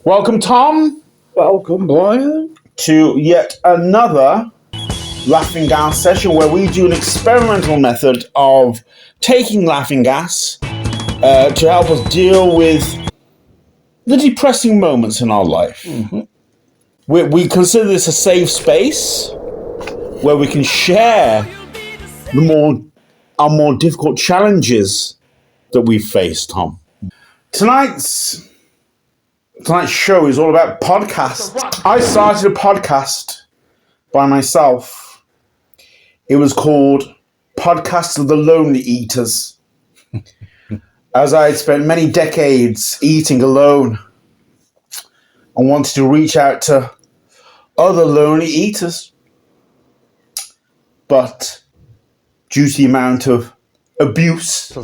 Welcome, Tom. Welcome, Brian. To yet another laughing gas session where we do an experimental method of taking laughing gas to help us deal with the depressing moments in our life. Mm-hmm. We consider this a safe space where we can share our more difficult challenges that we've faced, Tom. Tonight's show is all about podcasts. I started a podcast by myself. It was called Podcast of the Lonely Eaters. As I had spent many decades eating alone and wanted to reach out to other lonely eaters. But due to the amount of abuse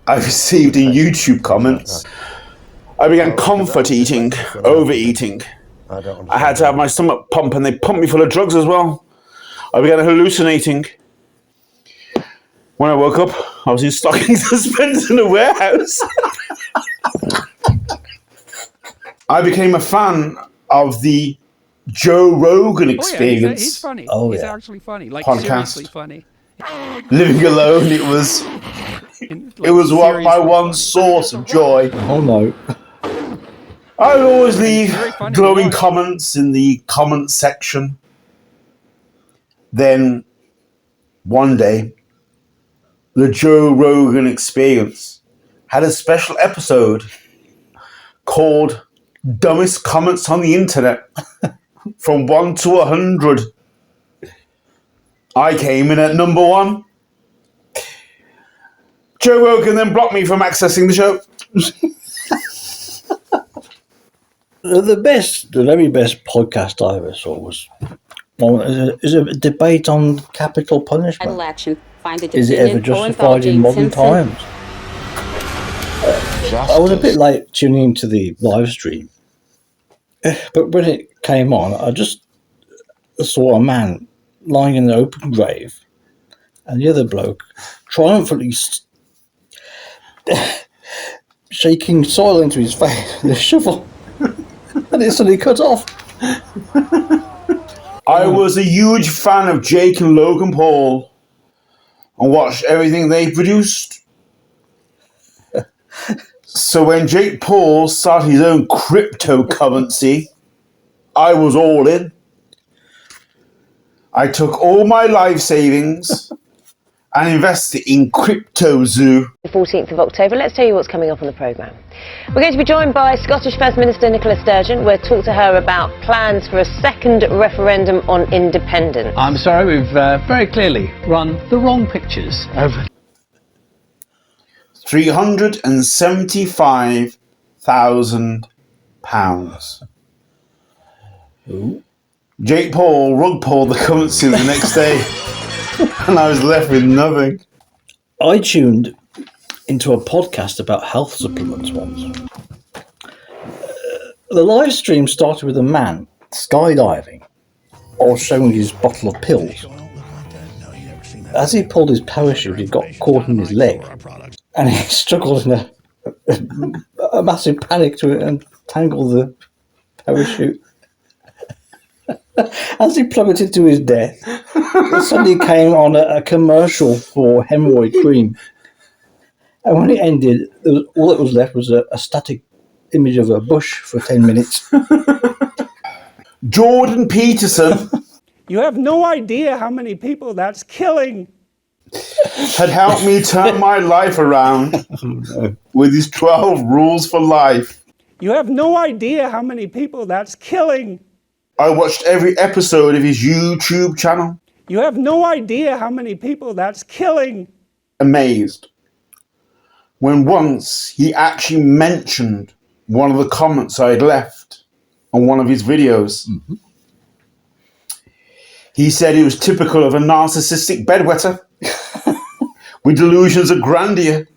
I received in YouTube comments, I began comfort eating, overeating. I had to have my stomach pump, and they pumped me full of drugs as well. I began hallucinating. When I woke up, I was in stocking suspenders in a warehouse. I became a fan of the Joe Rogan Experience. He's funny. Oh, he's yeah. actually funny. Like, Podcast. seriously funny. Living alone, it was what my one source of joy. Oh, no. I would always leave Very funny to glowing watch. comments in the comment section. Then, one day, the Joe Rogan Experience had a special episode called Dumbest Comments on the Internet from 1 to 100. I came in at number 1. Joe Rogan then blocked me from accessing the show. The very best podcast I ever saw was a debate on capital punishment. Action. Find the Is it ever justified in modern times? I was a bit late tuning into the live stream, but when it came on, I just saw a man lying in an open grave, and the other bloke triumphantly shaking soil into his face with a shovel, and it suddenly cut off. I was a huge fan of Jake and Logan Paul and watched everything they produced. So when Jake Paul started his own cryptocurrency, I was all in. I took all my life savings and invested in CryptoZoo. 14th of October. Let's tell you what's coming up on the programme. We're going to be joined by Scottish First Minister Nicola Sturgeon. We'll talk to her about plans for a second referendum on independence. I'm sorry, we've very clearly run the wrong pictures over. £375,000. Jake Paul rug pulled the currency the next day, and I was left with nothing. I tuned into a podcast about health supplements once. The live stream started with a man skydiving or showing his bottle of pills. As he pulled his parachute, it got caught in his leg, and he struggled in a massive panic to untangle the parachute. As he plummeted to his death, suddenly came on a commercial for hemorrhoid cream. And when it ended, all that was left was a static image of a bush for 10 minutes. Jordan Peterson You have no idea how many people that's killing. had helped me turn my life around with his 12 rules for life. You have no idea how many people that's killing. I watched every episode of his YouTube channel. You have no idea how many people that's killing. Amazed when once he actually mentioned one of the comments I had left on one of his videos. Mm-hmm. He said it was typical of a narcissistic bedwetter with delusions of grandeur.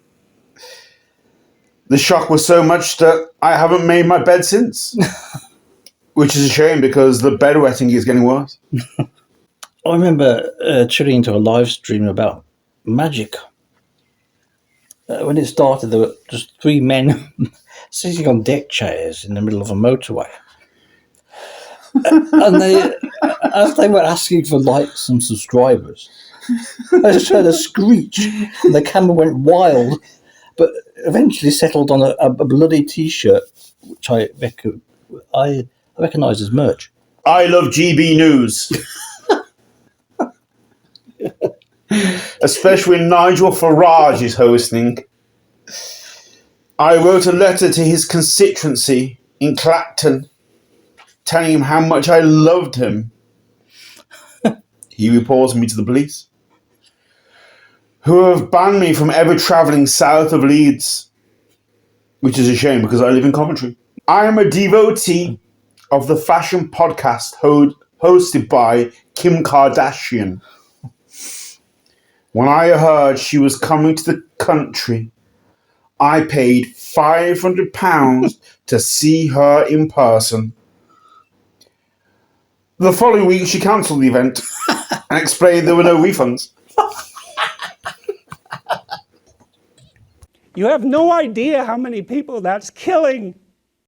The shock was so much that I haven't made my bed since. Which is a shame because the bedwetting is getting worse. I remember tuning into a live stream about magic. When it started, there were just 3 men sitting on deck chairs in the middle of a motorway. And as they were asking for likes and subscribers, I just heard a screech and the camera went wild, but eventually settled on a bloody T-shirt, which I recognise as merch. I love GB News. Especially when Nigel Farage is hosting. I wrote a letter to his constituency in Clacton telling him how much I loved him. He reports me to the police, who have banned me from ever travelling south of Leeds, which is a shame because I live in Coventry. I am a devotee of the fashion podcast hosted by Kim Kardashian. When I heard she was coming to the country, I paid £500 to see her in person. The following week, she cancelled the event and explained there were no refunds. You have no idea how many people that's killing.